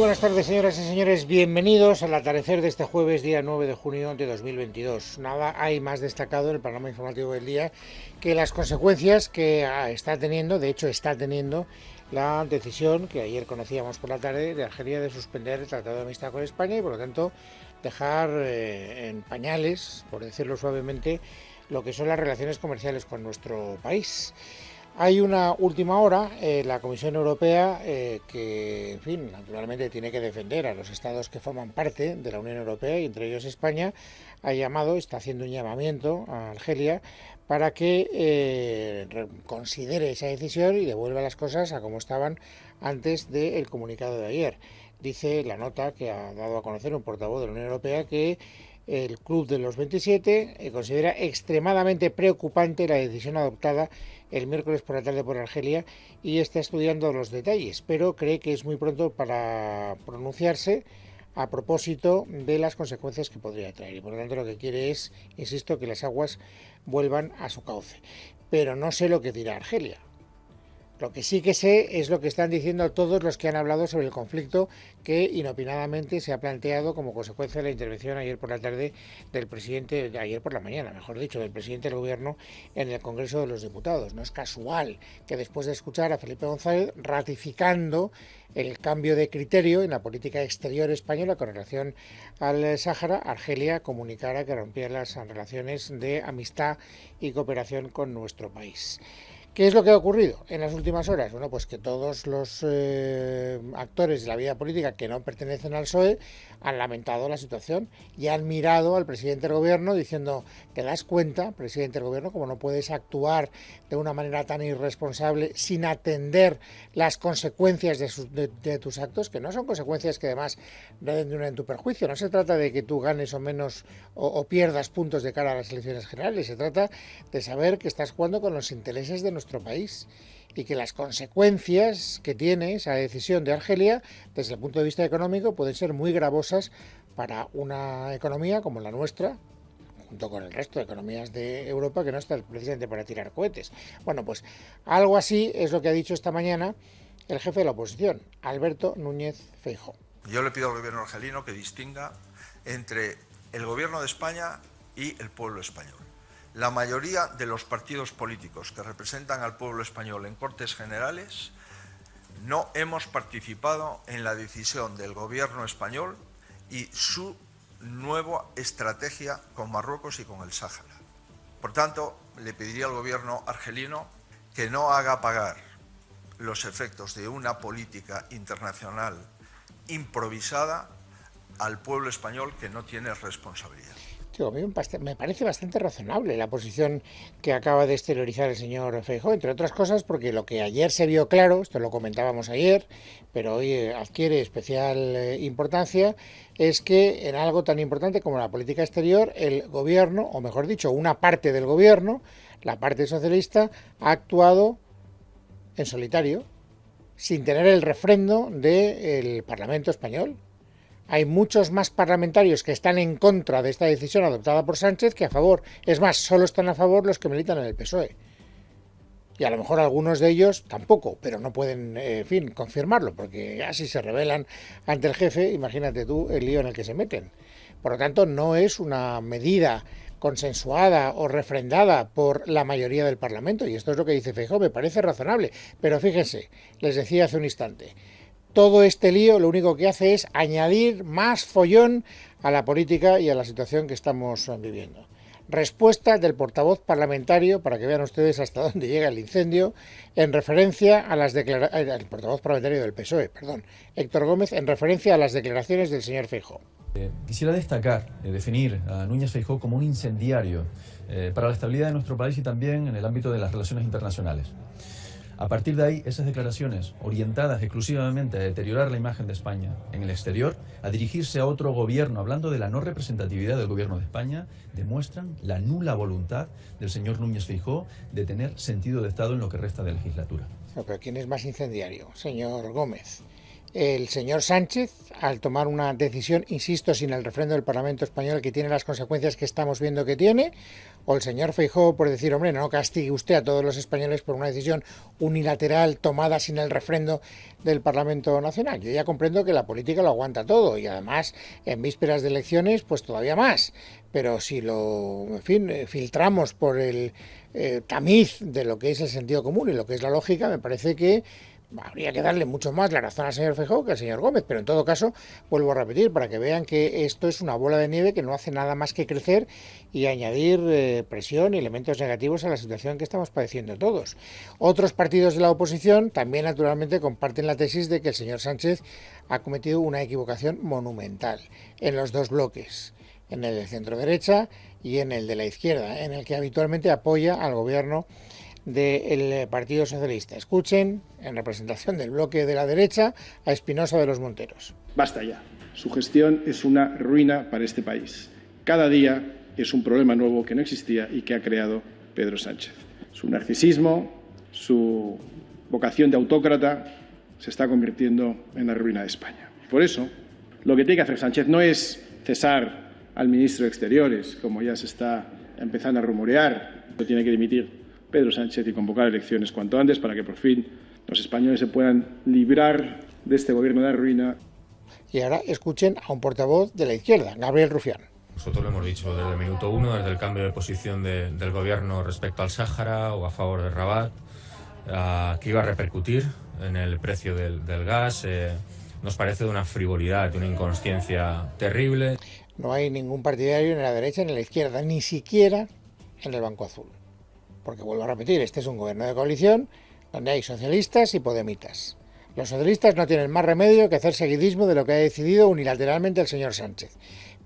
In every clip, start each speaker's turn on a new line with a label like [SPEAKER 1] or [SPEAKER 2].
[SPEAKER 1] buenas tardes, señoras y señores. Bienvenidos al atardecer de este jueves, día 9 de junio de 2022. Nada hay más destacado en el panorama informativo del día que las consecuencias que está teniendo, de hecho está teniendo, la decisión que ayer conocíamos por la tarde de Argelia de suspender el Tratado de Amistad con España y, por lo tanto, dejar en pañales, por decirlo suavemente, lo que son las relaciones comerciales con nuestro país. Hay una última hora, la Comisión Europea, que, en fin, naturalmente tiene que defender a los estados que forman parte de la Unión Europea, y entre ellos España, está haciendo un llamamiento a Argelia para que considere esa decisión y devuelva las cosas a como estaban antes del comunicado de ayer. Dice la nota que ha dado a conocer un portavoz de la Unión Europea que el Club de los 27 considera extremadamente preocupante la decisión adoptada el miércoles por la tarde por Argelia y está estudiando los detalles, pero cree que es muy pronto para pronunciarse a propósito de las consecuencias que podría traer. Y por lo tanto lo que quiere es, insisto, que las aguas vuelvan a su cauce. Pero no sé lo que dirá Argelia. Lo que sí que sé es lo que están diciendo todos los que han hablado sobre el conflicto que inopinadamente se ha planteado como consecuencia de la intervención ayer por la tarde del presidente, ayer por la mañana, mejor dicho, del presidente del gobierno en el Congreso de los Diputados. No es casual que después de escuchar a Felipe González ratificando el cambio de criterio en la política exterior española con relación al Sáhara, Argelia comunicara que rompía las relaciones de amistad y cooperación con nuestro país. ¿Qué es lo que ha ocurrido en las últimas horas? Bueno, pues que todos los actores de la vida política que no pertenecen al PSOE han lamentado la situación y han mirado al presidente del gobierno diciendo: ¿te das cuenta, presidente del gobierno, cómo no puedes actuar de una manera tan irresponsable sin atender las consecuencias de tus actos? Que no son consecuencias que además redundan en tu perjuicio. No se trata de que tú ganes o menos o pierdas puntos de cara a las elecciones generales. Se trata de saber que estás jugando con los intereses de nuestro país y que las consecuencias que tiene esa decisión de Argelia desde el punto de vista económico pueden ser muy gravosas para una economía como la nuestra, junto con el resto de economías de Europa, que no está precisamente para tirar cohetes. Bueno, pues algo así es lo que ha dicho esta mañana el jefe de la oposición, Alberto Núñez Feijóo.
[SPEAKER 2] Yo le pido al gobierno argelino que distinga entre el gobierno de España y el pueblo español. La mayoría de los partidos políticos que representan al pueblo español en Cortes Generales no hemos participado en la decisión del gobierno español y su nueva estrategia con Marruecos y con el Sáhara. Por tanto, le pediría al gobierno argelino que no haga pagar los efectos de una política internacional improvisada al pueblo español, que no tiene responsabilidad.
[SPEAKER 1] A mí me parece bastante razonable la posición que acaba de exteriorizar el señor Feijóo, entre otras cosas porque lo que ayer se vio claro, esto lo comentábamos ayer, pero hoy adquiere especial importancia, es que en algo tan importante como la política exterior, el gobierno, o mejor dicho, una parte del gobierno, la parte socialista, ha actuado en solitario, sin tener el refrendo del Parlamento español. Hay muchos más parlamentarios que están en contra de esta decisión adoptada por Sánchez que a favor. Es más, solo están a favor los que militan en el PSOE. Y a lo mejor algunos de ellos tampoco, pero no pueden, confirmarlo, porque ya si se rebelan ante el jefe, imagínate tú el lío en el que se meten. Por lo tanto, no es una medida consensuada o refrendada por la mayoría del Parlamento, y esto es lo que dice Feijóo, me parece razonable. Pero fíjense, les decía hace un instante, todo este lío lo único que hace es añadir más follón a la política y a la situación que estamos viviendo. Respuesta del portavoz parlamentario, para que vean ustedes hasta dónde llega el incendio, en referencia a las declaraciones, el portavoz parlamentario del PSOE, Héctor Gómez, en referencia a las declaraciones del señor Feijóo.
[SPEAKER 3] Quisiera destacar, definir a Núñez Feijóo como un incendiario para la estabilidad de nuestro país y también en el ámbito de las relaciones internacionales. A partir de ahí, esas declaraciones orientadas exclusivamente a deteriorar la imagen de España en el exterior, a dirigirse a otro gobierno, hablando de la no representatividad del gobierno de España, demuestran la nula voluntad del señor Núñez Feijóo de tener sentido de Estado en lo que resta de legislatura.
[SPEAKER 1] No, pero ¿quién es más incendiario? Señor Gómez. el señor Sánchez, al tomar una decisión, insisto, sin el refrendo del Parlamento español, que tiene las consecuencias que estamos viendo que tiene, o el señor Feijóo por decir, hombre, no castigue usted a todos los españoles por una decisión unilateral tomada sin el refrendo del Parlamento Nacional. Yo ya comprendo que la política lo aguanta todo y además en vísperas de elecciones pues todavía más, pero si lo, en fin, filtramos por el tamiz de lo que es el sentido común y lo que es la lógica, me parece que habría que darle mucho más la razón al señor Feijóo que al señor Gómez, pero en todo caso, vuelvo a repetir, para que vean que esto es una bola de nieve que no hace nada más que crecer y añadir presión y elementos negativos a la situación que estamos padeciendo todos. Otros partidos de la oposición también naturalmente comparten la tesis de que el señor Sánchez ha cometido una equivocación monumental en los dos bloques, en el de centro derecha y en el de la izquierda, en el que habitualmente apoya al gobierno del Partido Socialista. Escuchen, en representación del bloque de la derecha, a Espinosa de los Monteros.
[SPEAKER 4] Basta ya. Su gestión es una ruina para este país. Cada día es un problema nuevo que no existía y que ha creado Pedro Sánchez. Su narcisismo, su vocación de autócrata, se está convirtiendo en la ruina de España. Por eso, lo que tiene que hacer Sánchez no es cesar al ministro de Exteriores, como ya se está empezando a rumorear. Lo tiene que dimitir Pedro Sánchez y convocar elecciones cuanto antes para que por fin los españoles se puedan librar de este gobierno de ruina.
[SPEAKER 1] Y ahora escuchen a un portavoz de la izquierda, Gabriel Rufián.
[SPEAKER 5] Nosotros lo hemos dicho desde el minuto uno, desde el cambio de posición del gobierno respecto al Sáhara o a favor de Rabat, que iba a repercutir en el precio del gas. Nos parece de una frivolidad, de una inconsciencia terrible.
[SPEAKER 1] No hay ningún partidario ni en la derecha ni en la izquierda, ni siquiera en el Banco Azul. Porque vuelvo a repetir, este es un gobierno de coalición donde hay socialistas y podemitas. Los socialistas no tienen más remedio que hacer seguidismo de lo que ha decidido unilateralmente el señor Sánchez.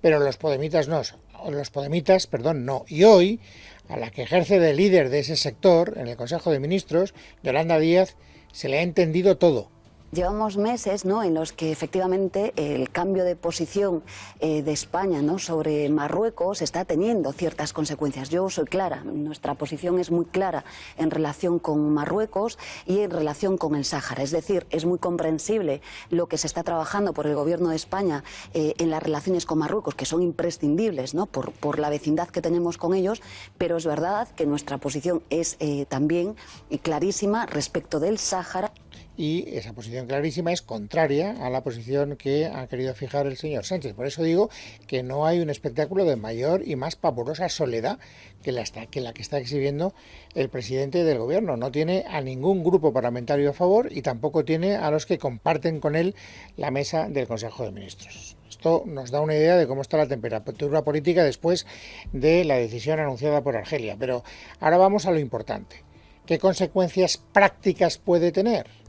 [SPEAKER 1] Pero los podemitas no. Y hoy, a la que ejerce de líder de ese sector en el Consejo de Ministros, Yolanda Díaz, se le ha entendido todo.
[SPEAKER 6] Llevamos meses, ¿no?, en los que efectivamente el cambio de posición de España, ¿no?, sobre Marruecos está teniendo ciertas consecuencias. Yo soy clara, nuestra posición es muy clara en relación con Marruecos y en relación con el Sáhara. Es decir, es muy comprensible lo que se está trabajando por el Gobierno de España en las relaciones con Marruecos, que son imprescindibles, ¿no?, por la vecindad que tenemos con ellos, pero es verdad que nuestra posición es también clarísima respecto del Sáhara.
[SPEAKER 1] Y esa posición clarísima es contraria a la posición que ha querido fijar el señor Sánchez. Por eso digo que no hay un espectáculo de mayor y más pavorosa soledad que la que está exhibiendo el presidente del gobierno. No tiene a ningún grupo parlamentario a favor y tampoco tiene a los que comparten con él la mesa del Consejo de Ministros. Esto nos da una idea de cómo está la temperatura política después de la decisión anunciada por Argelia. Pero ahora vamos a lo importante. ¿Qué consecuencias prácticas puede tener?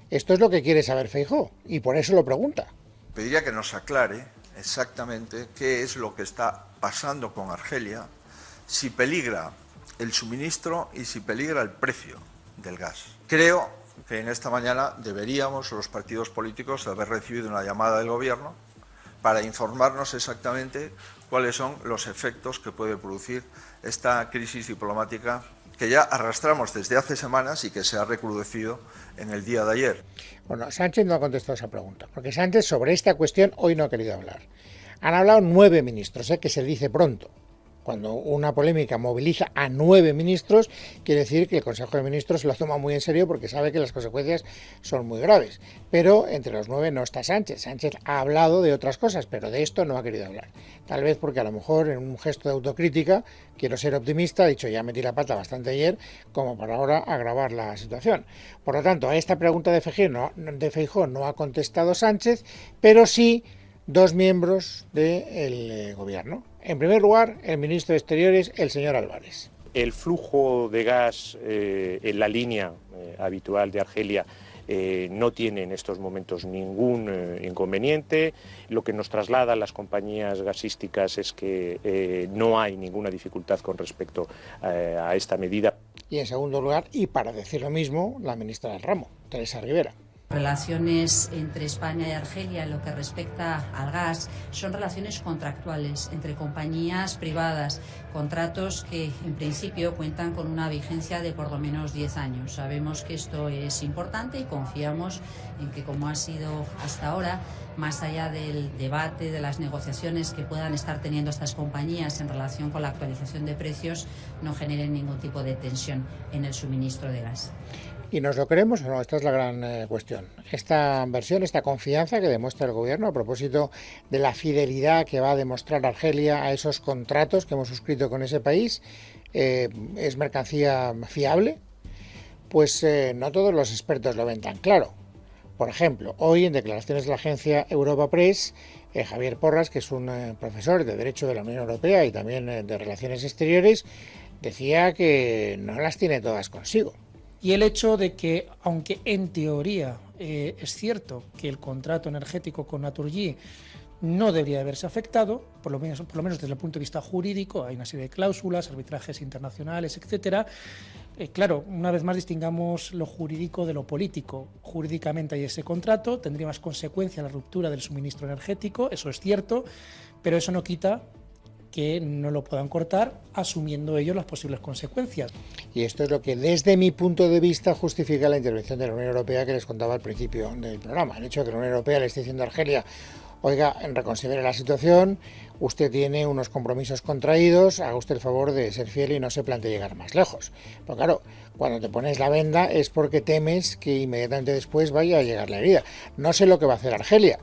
[SPEAKER 1] Esto es lo que quiere saber Feijóo y por eso lo pregunta.
[SPEAKER 2] Pediría que nos aclare exactamente qué es lo que está pasando con Argelia, si peligra el suministro y si peligra el precio del gas. Creo que en esta mañana deberíamos, los partidos políticos, haber recibido una llamada del Gobierno para informarnos exactamente cuáles son los efectos que puede producir esta crisis diplomática que ya arrastramos desde hace semanas y que se ha recrudecido en el día de ayer.
[SPEAKER 1] Bueno, Sánchez no ha contestado esa pregunta, porque Sánchez sobre esta cuestión hoy no ha querido hablar. Han hablado 9 ministros, que se dice pronto. Cuando una polémica moviliza a 9 ministros, quiere decir que el Consejo de Ministros se lo toma muy en serio porque sabe que las consecuencias son muy graves. Pero entre los 9 no está Sánchez. Sánchez ha hablado de otras cosas, pero de esto no ha querido hablar. Tal vez porque a lo mejor en un gesto de autocrítica, quiero ser optimista, ha dicho ya metí la pata bastante ayer, como para ahora agravar la situación. Por lo tanto, a esta pregunta de Feijóo no ha contestado Sánchez, pero sí 2 miembros del gobierno. En primer lugar, el ministro de Exteriores, el señor Álvarez.
[SPEAKER 7] El flujo de gas en la línea habitual de Argelia no tiene en estos momentos ningún inconveniente. Lo que nos trasladan las compañías gasísticas es que no hay ninguna dificultad con respecto a esta medida.
[SPEAKER 1] Y en segundo lugar, y para decir lo mismo, la ministra del ramo, Teresa Rivera.
[SPEAKER 8] Relaciones entre España y Argelia en lo que respecta al gas son relaciones contractuales entre compañías privadas, contratos que en principio cuentan con una vigencia de por lo menos 10 años. Sabemos que esto es importante y confiamos en que, como ha sido hasta ahora, más allá del debate, de las negociaciones que puedan estar teniendo estas compañías en relación con la actualización de precios, no generen ningún tipo de tensión en el suministro de gas.
[SPEAKER 1] ¿Y nos lo creemos o no? Esta es la gran cuestión. Esta versión, esta confianza que demuestra el gobierno a propósito de la fidelidad que va a demostrar Argelia a esos contratos que hemos suscrito con ese país, ¿es mercancía fiable? Pues no todos los expertos lo ven tan claro. Por ejemplo, hoy en declaraciones de la agencia Europa Press, Javier Porras, que es un profesor de Derecho de la Unión Europea y también de Relaciones Exteriores, decía que no las tiene todas consigo.
[SPEAKER 9] Y el hecho de que, aunque en teoría es cierto que el contrato energético con Naturgy no debería haberse afectado, por lo menos desde el punto de vista jurídico, hay una serie de cláusulas, arbitrajes internacionales, etcétera. Claro, una vez más distingamos lo jurídico de lo político. Jurídicamente hay ese contrato, tendría más consecuencia la ruptura del suministro energético, eso es cierto, pero eso no quita que no lo puedan cortar, asumiendo ellos las posibles consecuencias.
[SPEAKER 1] Y esto es lo que, desde mi punto de vista, justifica la intervención de la Unión Europea que les contaba al principio del programa. El hecho de que la Unión Europea le esté diciendo a Argelia: oiga, reconsidere la situación, usted tiene unos compromisos contraídos, haga usted el favor de ser fiel y no se plantee llegar más lejos. Pero claro, cuando te pones la venda es porque temes que inmediatamente después vaya a llegar la herida. No sé lo que va a hacer Argelia,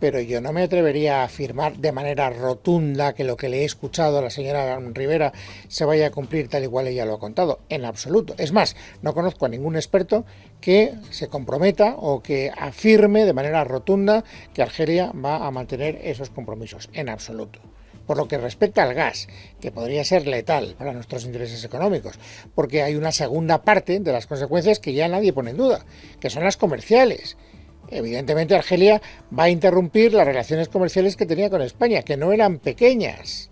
[SPEAKER 1] pero yo no me atrevería a afirmar de manera rotunda que lo que le he escuchado a la señora Rivera se vaya a cumplir tal y cual ella lo ha contado, en absoluto. Es más, no conozco a ningún experto que se comprometa o que afirme de manera rotunda que Argelia va a mantener esos compromisos, en absoluto. Por lo que respecta al gas, que podría ser letal para nuestros intereses económicos, porque hay una segunda parte de las consecuencias que ya nadie pone en duda, que son las comerciales. Evidentemente Argelia va a interrumpir las relaciones comerciales que tenía con España, que no eran pequeñas,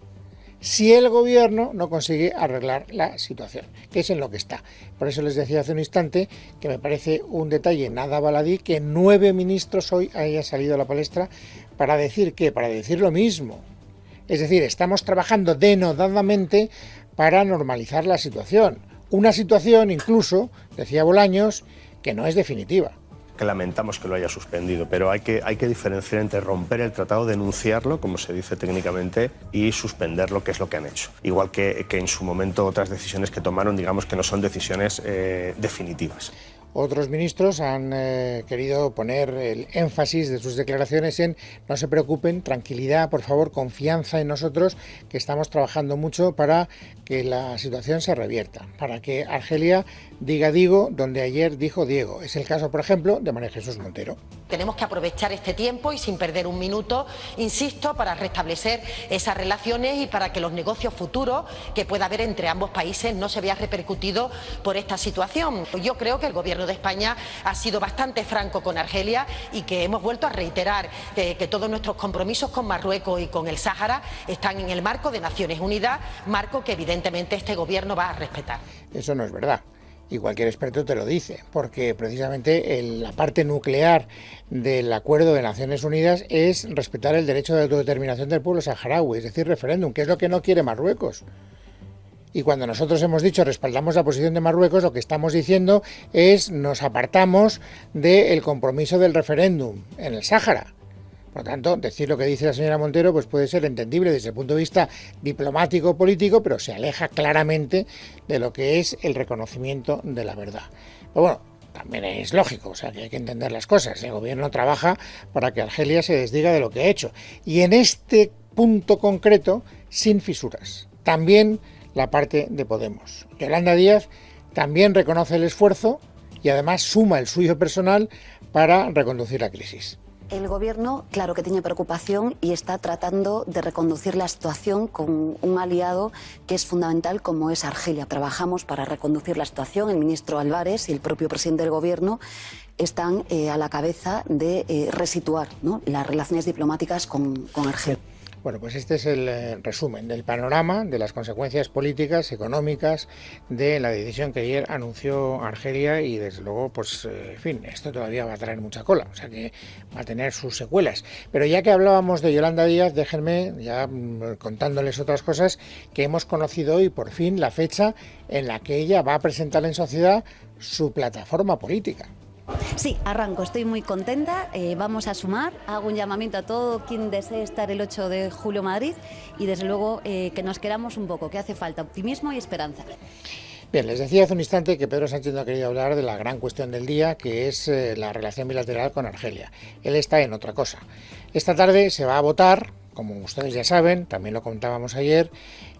[SPEAKER 1] si el gobierno no consigue arreglar la situación, que es en lo que está. Por eso les decía hace un instante que me parece un detalle nada baladí que 9 ministros hoy hayan salido a la palestra para decir ¿qué? Para decir lo mismo. Es decir, estamos trabajando denodadamente para normalizar la situación. Una situación incluso, decía Bolaños, que no es definitiva.
[SPEAKER 10] Que lamentamos que lo haya suspendido, pero hay que diferenciar entre romper el tratado, denunciarlo, como se dice técnicamente, y suspenderlo, que es lo que han hecho. Igual que en su momento otras decisiones que tomaron, digamos que no son decisiones definitivas.
[SPEAKER 1] Otros ministros han querido poner el énfasis de sus declaraciones en no se preocupen, tranquilidad, por favor, confianza en nosotros, que estamos trabajando mucho para que la situación se revierta, para que Argelia diga digo donde ayer dijo Diego. Es el caso, por ejemplo, de María Jesús Montero.
[SPEAKER 11] Tenemos que aprovechar este tiempo y sin perder un minuto, insisto, para restablecer esas relaciones y para que los negocios futuros que pueda haber entre ambos países no se vean repercutidos por esta situación. Yo creo que el Gobierno de España ha sido bastante franco con Argelia y que hemos vuelto a reiterar que todos nuestros compromisos con Marruecos y con el Sáhara están en el marco de Naciones Unidas, marco que evidentemente este Gobierno va a respetar.
[SPEAKER 1] Eso no es verdad. Y cualquier experto te lo dice, porque precisamente la parte nuclear del acuerdo de Naciones Unidas es respetar el derecho de autodeterminación del pueblo saharaui, es decir, referéndum, que es lo que no quiere Marruecos. Y cuando nosotros hemos dicho respaldamos la posición de Marruecos, lo que estamos diciendo es nos apartamos del compromiso del referéndum en el Sáhara. Por lo tanto, decir lo que dice la señora Montero pues puede ser entendible desde el punto de vista diplomático político, pero se aleja claramente de lo que es el reconocimiento de la verdad. Pero bueno, también es lógico, o sea que hay que entender las cosas. El gobierno trabaja para que Argelia se desdiga de lo que ha hecho. Y en este punto concreto, sin fisuras. También la parte de Podemos. Yolanda Díaz también reconoce el esfuerzo y además suma el suyo personal para reconducir la crisis.
[SPEAKER 6] El Gobierno, claro que tiene preocupación y está tratando de reconducir la situación con un aliado que es fundamental como es Argelia. Trabajamos para reconducir la situación. El ministro Álvarez y el propio presidente del Gobierno están a la cabeza de resituar, ¿no?, las relaciones diplomáticas con Argelia.
[SPEAKER 1] Bueno, pues este es el resumen del panorama de las consecuencias políticas, económicas de la decisión que ayer anunció Argelia y desde luego, pues, en fin, esto todavía va a traer mucha cola, o sea que va a tener sus secuelas. Pero ya que hablábamos de Yolanda Díaz, déjenme ya contándoles otras cosas que hemos conocido hoy, por fin, la fecha en la que ella va a presentar en sociedad su plataforma política.
[SPEAKER 6] Sí, arranco, estoy muy contenta, vamos a sumar, hago un llamamiento a todo quien desee estar el 8 de julio en Madrid y desde luego que nos queramos un poco, que hace falta optimismo y esperanza.
[SPEAKER 1] Bien, les decía hace un instante que Pedro Sánchez no ha querido hablar de la gran cuestión del día, que es la relación bilateral con Argelia. Él está en otra cosa. Esta tarde se va a votar, como ustedes ya saben, también lo contábamos ayer,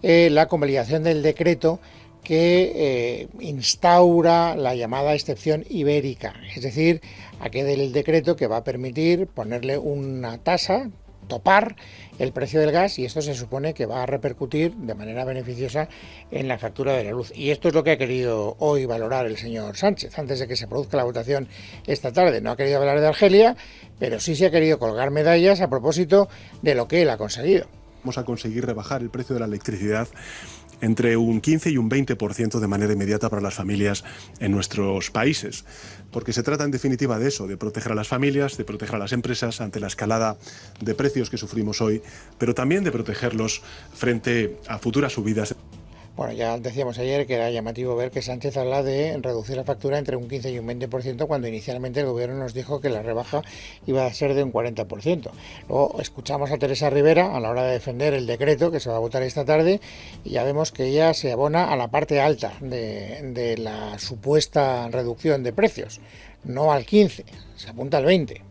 [SPEAKER 1] la convalidación del decreto que instaura la llamada excepción ibérica, es decir, aquel decreto que va a permitir ponerle una tasa, topar el precio del gas, y esto se supone que va a repercutir de manera beneficiosa en la factura de la luz. Y esto es lo que ha querido hoy valorar el señor Sánchez, antes de que se produzca la votación esta tarde. No ha querido hablar de Argelia, pero sí se ha querido colgar medallas a propósito de lo que él ha conseguido.
[SPEAKER 12] Vamos a conseguir rebajar el precio de la electricidad entre un 15 y un 20% de manera inmediata para las familias en nuestros países, porque se trata en definitiva de eso, de proteger a las familias, de proteger a las empresas ante la escalada de precios que sufrimos hoy, pero también de protegerlos frente a futuras subidas.
[SPEAKER 1] Bueno, ya decíamos ayer que era llamativo ver que Sánchez habla de reducir la factura entre un 15 y un 20%, cuando inicialmente el gobierno nos dijo que la rebaja iba a ser de un 40%. Luego escuchamos a Teresa Rivera a la hora de defender el decreto que se va a votar esta tarde y ya vemos que ella se abona a la parte alta de la supuesta reducción de precios, no al 15, se apunta al 20%.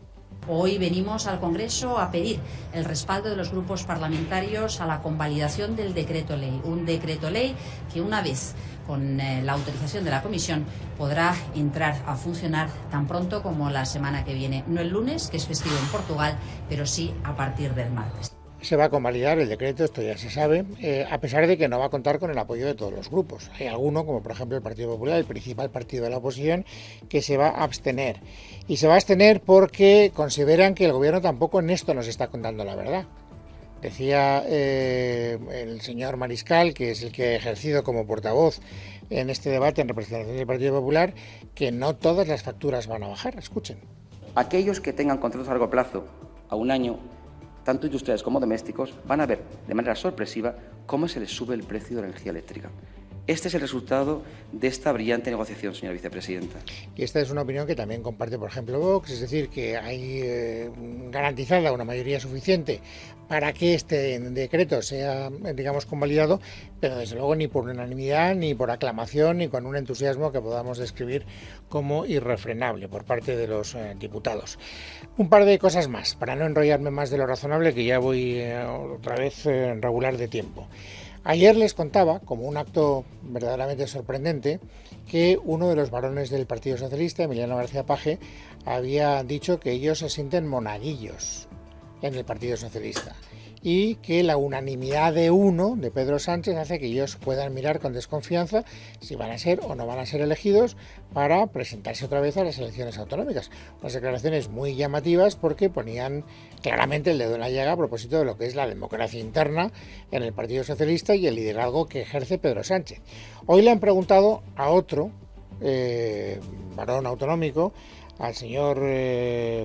[SPEAKER 8] Hoy venimos al Congreso a pedir el respaldo de los grupos parlamentarios a la convalidación del decreto ley. Un decreto ley que una vez con la autorización de la Comisión podrá entrar a funcionar tan pronto como la semana que viene. No el lunes, que es festivo en Portugal, pero sí a partir del martes.
[SPEAKER 1] Se va a convalidar el decreto, esto ya se sabe, a pesar de que no va a contar con el apoyo de todos los grupos. Hay alguno, como por ejemplo el Partido Popular, el principal partido de la oposición, que se va a abstener. Y se va a abstener porque consideran que el gobierno tampoco en esto nos está contando la verdad. Decía el señor Mariscal, que es el que ha ejercido como portavoz en este debate en representación del Partido Popular, que no todas las facturas van a bajar. Escuchen.
[SPEAKER 13] Aquellos que tengan contratos a largo plazo, a un año, tanto industriales como domésticos, van a ver de manera sorpresiva cómo se les sube el precio de la energía eléctrica. Este es el resultado de esta brillante negociación, señora vicepresidenta.
[SPEAKER 1] Y esta es una opinión que también comparte, por ejemplo, Vox, es decir, que hay garantizada una mayoría suficiente para que este decreto sea, digamos, convalidado, pero desde luego ni por unanimidad, ni por aclamación, ni con un entusiasmo que podamos describir como irrefrenable por parte de los diputados. Un par de cosas más, para no enrollarme más de lo razonable, que ya voy otra vez regular de tiempo. Ayer les contaba, como un acto verdaderamente sorprendente, que uno de los varones del Partido Socialista, Emiliano García Paje, había dicho que ellos se sienten monaguillos en el Partido Socialista y que la unanimidad de uno, de Pedro Sánchez, hace que ellos puedan mirar con desconfianza si van a ser o no van a ser elegidos para presentarse otra vez a las elecciones autonómicas. Unas declaraciones muy llamativas porque ponían claramente el dedo en la llaga a propósito de lo que es la democracia interna en el Partido Socialista y el liderazgo que ejerce Pedro Sánchez. Hoy le han preguntado a otro varón autonómico, al señor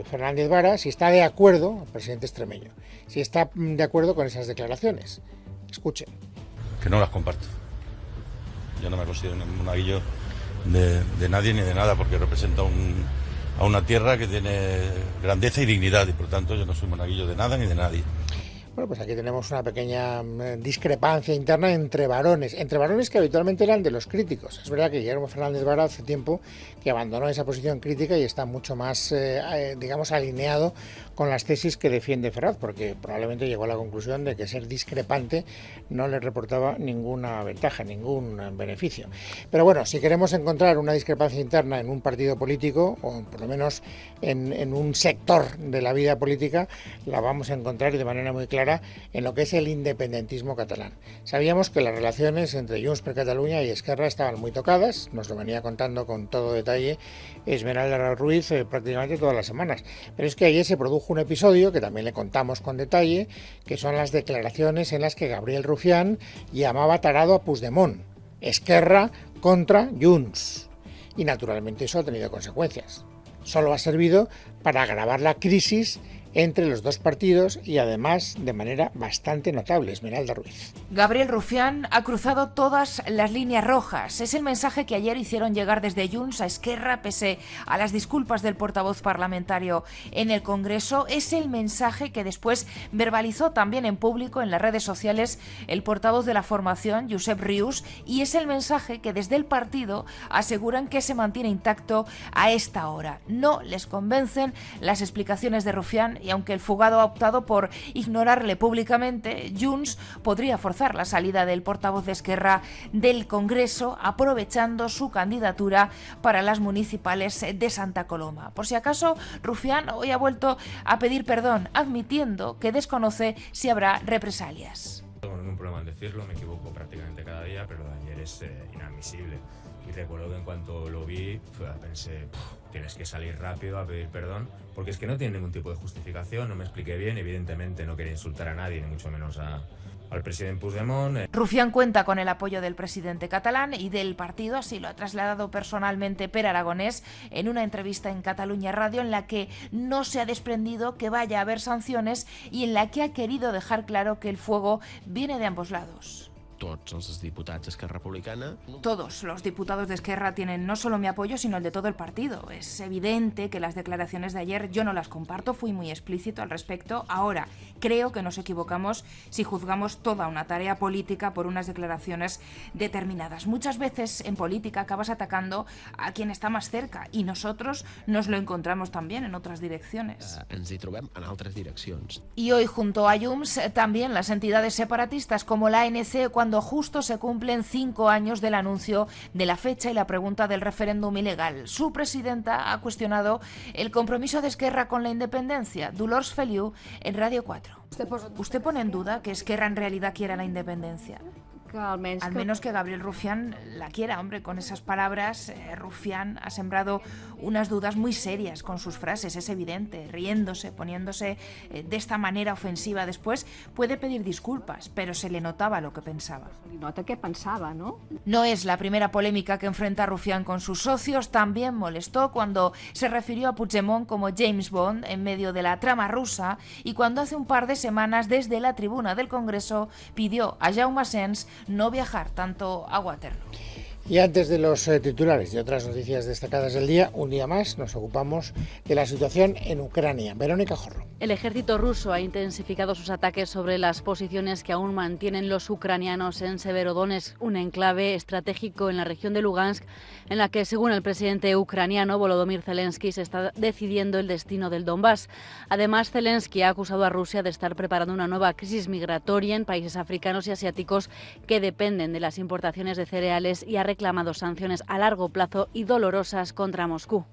[SPEAKER 1] Fernández Vara, si está de acuerdo, el presidente extremeño, si está de acuerdo con esas declaraciones. Escuchen.
[SPEAKER 14] Que no las comparto. Yo no me considero un monaguillo de nadie ni de nada, porque representa a una tierra que tiene grandeza y dignidad, y por tanto yo no soy monaguillo de nada ni de nadie.
[SPEAKER 1] Bueno, pues aquí tenemos una pequeña discrepancia interna entre varones que habitualmente eran de los críticos. Es verdad que Guillermo Fernández Vara hace tiempo que abandonó esa posición crítica y está mucho más, digamos, alineado con las tesis que defiende Ferraz, porque probablemente llegó a la conclusión de que ser discrepante no le reportaba ninguna ventaja, ningún beneficio. Pero bueno, si queremos encontrar una discrepancia interna en un partido político, o por lo menos en un sector de la vida política, la vamos a encontrar de manera muy clara clara en lo que es el independentismo catalán. Sabíamos que las relaciones entre Junts per Catalunya y Esquerra estaban muy tocadas, nos lo venía contando con todo detalle Esmeralda Ruiz prácticamente todas las semanas, pero es que ayer se produjo un episodio que también le contamos con detalle, que son las declaraciones en las que Gabriel Rufián llamaba tarado a Puigdemont, Esquerra contra Junts, y naturalmente eso ha tenido consecuencias. Solo ha servido para agravar la crisis entre los dos partidos y además de manera bastante notable. Esmeralda Ruiz.
[SPEAKER 15] Gabriel Rufián ha cruzado todas las líneas rojas. Es el mensaje que ayer hicieron llegar desde Junts a Esquerra, pese a las disculpas del portavoz parlamentario en el Congreso. Es el mensaje que después verbalizó también en público en las redes sociales el portavoz de la formación, Josep Rius, y es el mensaje que desde el partido aseguran que se mantiene intacto a esta hora. No les convencen las explicaciones de Rufián, y aunque el fugado ha optado por ignorarle públicamente, Junts podría forzar la salida del portavoz de Esquerra del Congreso, aprovechando su candidatura para las municipales de Santa Coloma. Por si acaso, Rufián hoy ha vuelto a pedir perdón, admitiendo que desconoce si habrá represalias.
[SPEAKER 5] No tengo ningún problema en decirlo, me equivoco prácticamente cada día, pero lo de ayer es inadmisible. Y recuerdo que en cuanto lo vi, pensé, tienes que salir rápido a pedir perdón, porque es que no tiene ningún tipo de justificación, no me expliqué bien, evidentemente no quería insultar a nadie, ni mucho menos al presidente Puigdemont.
[SPEAKER 15] Rufián cuenta con el apoyo del presidente catalán y del partido, así lo ha trasladado personalmente Per Aragonés en una entrevista en Catalunya Radio, en la que no se ha desprendido que vaya a haber sanciones y en la que ha querido dejar claro que el fuego viene de ambos lados.
[SPEAKER 16] Todos los diputados de Esquerra Republicana.
[SPEAKER 15] Todos los diputados de Esquerra tienen no solo mi apoyo, sino el de todo el partido. Es evidente que las declaraciones de ayer yo no las comparto, fui muy explícito al respecto. Ahora, creo que nos equivocamos si juzgamos toda una tarea política por unas declaraciones determinadas. Muchas veces en política acabas atacando a quien está más cerca y nosotros nos lo encontramos también en otras direcciones.
[SPEAKER 16] Ens hi trobem en altres direccions.
[SPEAKER 15] Y hoy junto a Junts también las entidades separatistas como la ANC, cuando justo se cumplen 5 años del anuncio de la fecha y la pregunta del referéndum ilegal. Su presidenta ha cuestionado el compromiso de Esquerra con la independencia. Dolors Feliu en Radio 4. ¿Usted pone en duda que Esquerra en realidad quiera la independencia? Al menos que Gabriel Rufián la quiera, hombre, con esas palabras. Rufián ha sembrado unas dudas muy serias con sus frases, es evidente, riéndose, poniéndose de esta manera ofensiva. Después puede pedir disculpas, pero se le notaba lo que pensaba.
[SPEAKER 17] Nota que pensaba, ¿no?
[SPEAKER 15] No es la primera polémica que enfrenta Rufián con sus socios. También molestó cuando se refirió a Puigdemont como James Bond en medio de la trama rusa y cuando hace un par de semanas desde la tribuna del Congreso pidió a Jaume Asens no viajar tanto a Waterloo.
[SPEAKER 1] Y antes de los titulares y otras noticias destacadas del día, un día más nos ocupamos de la situación en Ucrania. Verónica Jorro.
[SPEAKER 18] El ejército ruso ha intensificado sus ataques sobre las posiciones que aún mantienen los ucranianos en Severodonetsk, un enclave estratégico en la región de Lugansk, en la que, según el presidente ucraniano Volodymyr Zelensky, se está decidiendo el destino del Donbass. Además, Zelensky ha acusado a Rusia de estar preparando una nueva crisis migratoria en países africanos y asiáticos que dependen de las importaciones de cereales y ha reclamado sanciones a largo plazo y dolorosas contra Moscú.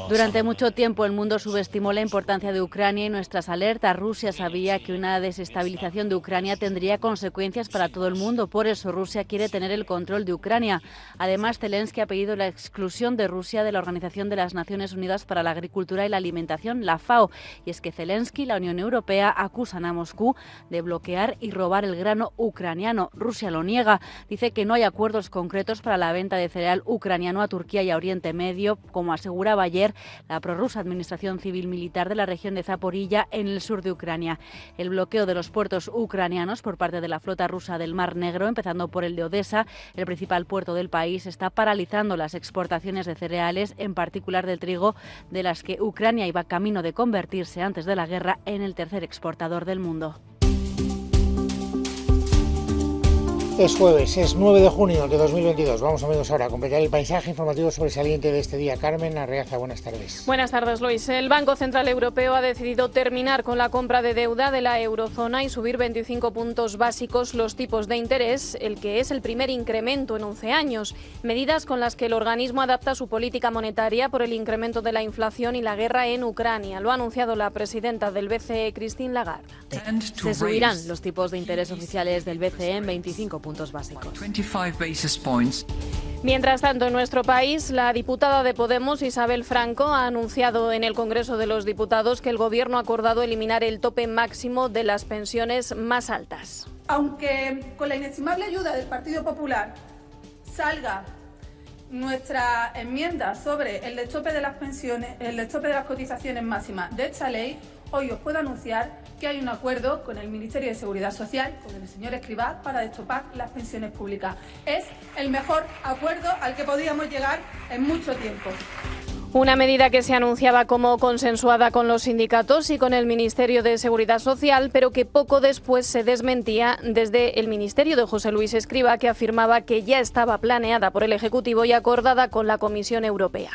[SPEAKER 18] Durante mucho tiempo el mundo subestimó la importancia de Ucrania y nuestras alertas. Rusia sabía que una desestabilización de Ucrania tendría consecuencias para todo el mundo. Por eso Rusia quiere tener el control de Ucrania. Además, Zelensky ha pedido la exclusión de Rusia de la Organización de las Naciones Unidas para la Agricultura y la Alimentación, la FAO. Y es que Zelensky y la Unión Europea acusan a Moscú de bloquear y robar el grano ucraniano. Rusia lo niega. Dice que no hay acuerdos concretos para la venta de cereal ucraniano a Turquía y a Oriente Medio, como aseguraba ayer la prorrusa Administración Civil Militar de la región de Zaporilla, en el sur de Ucrania. El bloqueo de los puertos ucranianos por parte de la flota rusa del Mar Negro, empezando por el de Odessa, el principal puerto del país, está paralizando las exportaciones de cereales, en particular del trigo, de las que Ucrania iba camino de convertirse antes de la guerra en el tercer exportador del mundo.
[SPEAKER 1] Es jueves, es 9 de junio de 2022. Vamos amigos ahora a completar el paisaje informativo sobresaliente de este día. Carmen Arreaza, buenas tardes.
[SPEAKER 19] Buenas tardes, Luis. El Banco Central Europeo ha decidido terminar con la compra de deuda de la eurozona y subir 25 puntos básicos los tipos de interés, el que es el primer incremento en 11 años. Medidas con las que el organismo adapta su política monetaria por el incremento de la inflación y la guerra en Ucrania. Lo ha anunciado la presidenta del BCE, Christine Lagarde.
[SPEAKER 18] Se subirán los tipos de interés oficiales del BCE en 25 puntos básicos.
[SPEAKER 19] Mientras tanto, en nuestro país, la diputada de Podemos, Isabel Franco, ha anunciado en el Congreso de los Diputados que el Gobierno ha acordado eliminar el tope máximo de las pensiones más altas.
[SPEAKER 20] Aunque con la inestimable ayuda del Partido Popular salga nuestra enmienda sobre el destope de las pensiones, el destope de las cotizaciones máximas de esta ley, hoy os puedo anunciar que hay un acuerdo con el Ministerio de Seguridad Social, con el señor Escrivá, para destopar las pensiones públicas. Es el mejor acuerdo al que podíamos llegar en mucho tiempo.
[SPEAKER 19] Una medida que se anunciaba como consensuada con los sindicatos y con el Ministerio de Seguridad Social, pero que poco después se desmentía desde el Ministerio de José Luis Escrivá, que afirmaba que ya estaba planeada por el Ejecutivo y acordada con la Comisión Europea.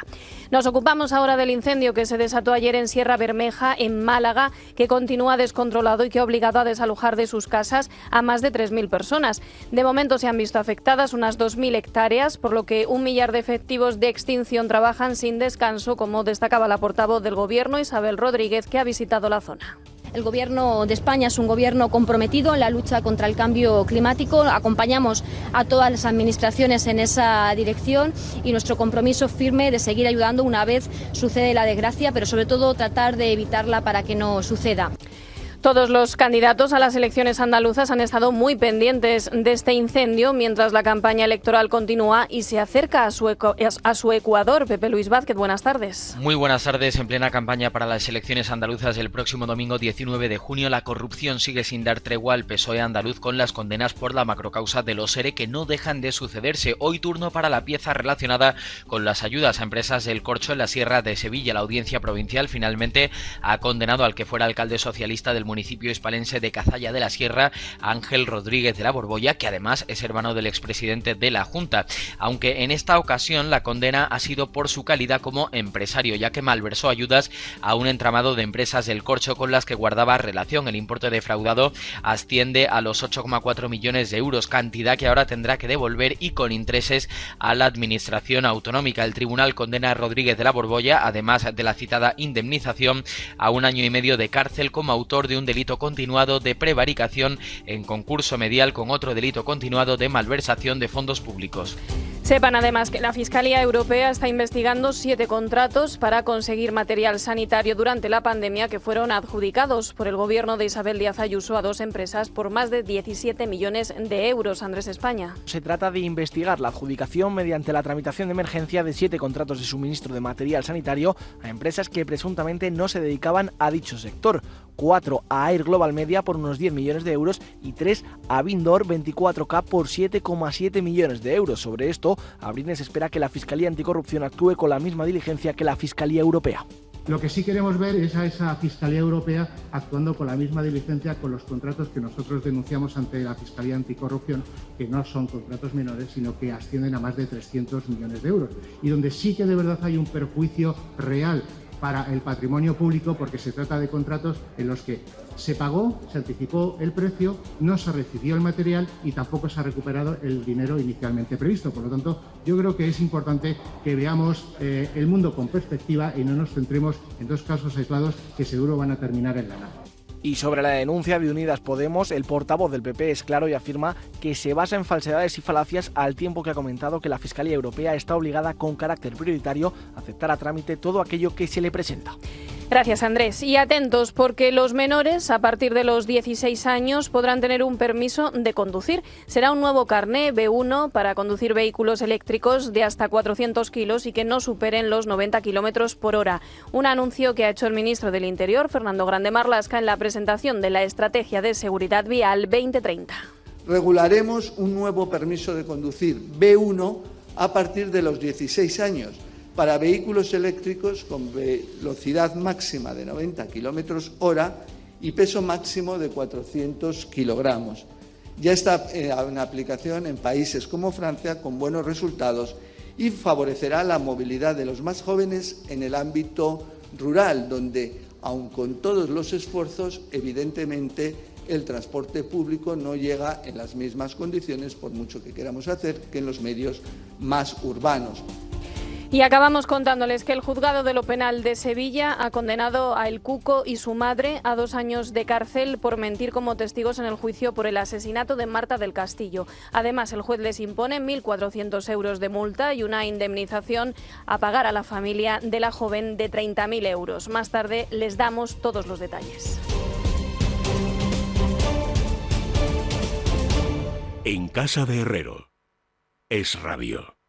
[SPEAKER 19] Nos ocupamos ahora del incendio que se desató ayer en Sierra Bermeja, en Málaga, que continúa descontrolado y que ha obligado a desalojar de sus casas a más de 3.000 personas. De momento se han visto afectadas unas 2.000 hectáreas, por lo que 1 millar de efectivos de extinción trabajan sin descanso, como destacaba la portavoz del Gobierno, Isabel Rodríguez, que ha visitado la zona.
[SPEAKER 21] El Gobierno de España es un gobierno comprometido en la lucha contra el cambio climático. Acompañamos a todas las administraciones en esa dirección y nuestro compromiso firme de seguir ayudando una vez sucede la desgracia, pero sobre todo tratar de evitarla para que no suceda.
[SPEAKER 19] Todos los candidatos a las elecciones andaluzas han estado muy pendientes de este incendio mientras la campaña electoral continúa y se acerca a su Ecuador. Pepe Luis Vázquez, buenas tardes.
[SPEAKER 22] Muy buenas tardes. En plena campaña para las elecciones andaluzas del próximo domingo 19 de junio, la corrupción sigue sin dar tregua al PSOE andaluz con las condenas por la macrocausa de los ERE que no dejan de sucederse. Hoy turno para la pieza relacionada con las ayudas a empresas del corcho en la Sierra de Sevilla. La Audiencia Provincial finalmente ha condenado al que fuera alcalde socialista del municipio hispalense de Cazalla de la Sierra, Ángel Rodríguez de la Borbolla, que además es hermano del expresidente de la Junta, aunque en esta ocasión la condena ha sido por su calidad como empresario, ya que malversó ayudas a un entramado de empresas del corcho con las que guardaba relación. El importe defraudado asciende a los 8,4 millones de euros, cantidad que ahora tendrá que devolver y con intereses a la administración autonómica. El tribunal condena a Rodríguez de la Borbolla, además de la citada indemnización, a 1 año y medio de cárcel como autor de un delito continuado de prevaricación en concurso medial con otro delito continuado de malversación de fondos públicos.
[SPEAKER 19] Sepan además que la Fiscalía Europea está investigando 7 contratos para conseguir material sanitario durante la pandemia que fueron adjudicados por el gobierno de Isabel Díaz Ayuso a 2 empresas por más de 17 millones de euros. Andrés España.
[SPEAKER 23] Se trata de investigar la adjudicación mediante la tramitación de emergencia de 7 contratos de suministro de material sanitario a empresas que presuntamente no se dedicaban a dicho sector. 4 a Air Global Media por unos 10 millones de euros y 3 a Vindor 24K por 7,7 millones de euros. Sobre esto, Abrines espera que la Fiscalía Anticorrupción actúe con la misma diligencia que la Fiscalía Europea.
[SPEAKER 24] Lo que sí queremos ver es a esa Fiscalía Europea actuando con la misma diligencia con los contratos que nosotros denunciamos ante la Fiscalía Anticorrupción, que no son contratos menores, sino que ascienden a más de 300 millones de euros. Y donde sí que de verdad hay un perjuicio real para el patrimonio público, porque se trata de contratos en los que se pagó, se anticipó el precio, no se recibió el material y tampoco se ha recuperado el dinero inicialmente previsto. Por lo tanto, yo creo que es importante que veamos el mundo con perspectiva y no nos centremos en 2 casos aislados que seguro van a terminar en la nada.
[SPEAKER 23] Y sobre la denuncia de Unidas Podemos, el portavoz del PP es claro y afirma que se basa en falsedades y falacias, al tiempo que ha comentado que la Fiscalía Europea está obligada con carácter prioritario a aceptar a trámite todo aquello que se le presenta.
[SPEAKER 19] Gracias, Andrés. Y atentos, porque los menores, a partir de los 16 años, podrán tener un permiso de conducir. Será un nuevo carné B1 para conducir vehículos eléctricos de hasta 400 kilos y que no superen los 90 kilómetros por hora. Un anuncio que ha hecho el ministro del Interior, Fernando Grande Marlaska, en la presentación de la Estrategia de Seguridad Vial 2030.
[SPEAKER 25] Regularemos un nuevo permiso de conducir B1 a partir de los 16 años. Para vehículos eléctricos con velocidad máxima de 90 km/h y peso máximo de 400 kilogramos. Ya está en aplicación en países como Francia con buenos resultados y favorecerá la movilidad de los más jóvenes en el ámbito rural, donde, aun con todos los esfuerzos, evidentemente el transporte público no llega en las mismas condiciones, por mucho que queramos hacer, que en los medios más urbanos.
[SPEAKER 19] Y acabamos contándoles que el Juzgado de lo Penal de Sevilla ha condenado a El Cuco y su madre a 2 años de cárcel por mentir como testigos en el juicio por el asesinato de Marta del Castillo. Además, el juez les impone 1.400 euros de multa y una indemnización a pagar a la familia de la joven de 30.000 euros. Más tarde les damos todos los detalles.
[SPEAKER 2] En casa de Herrero, Es Radio.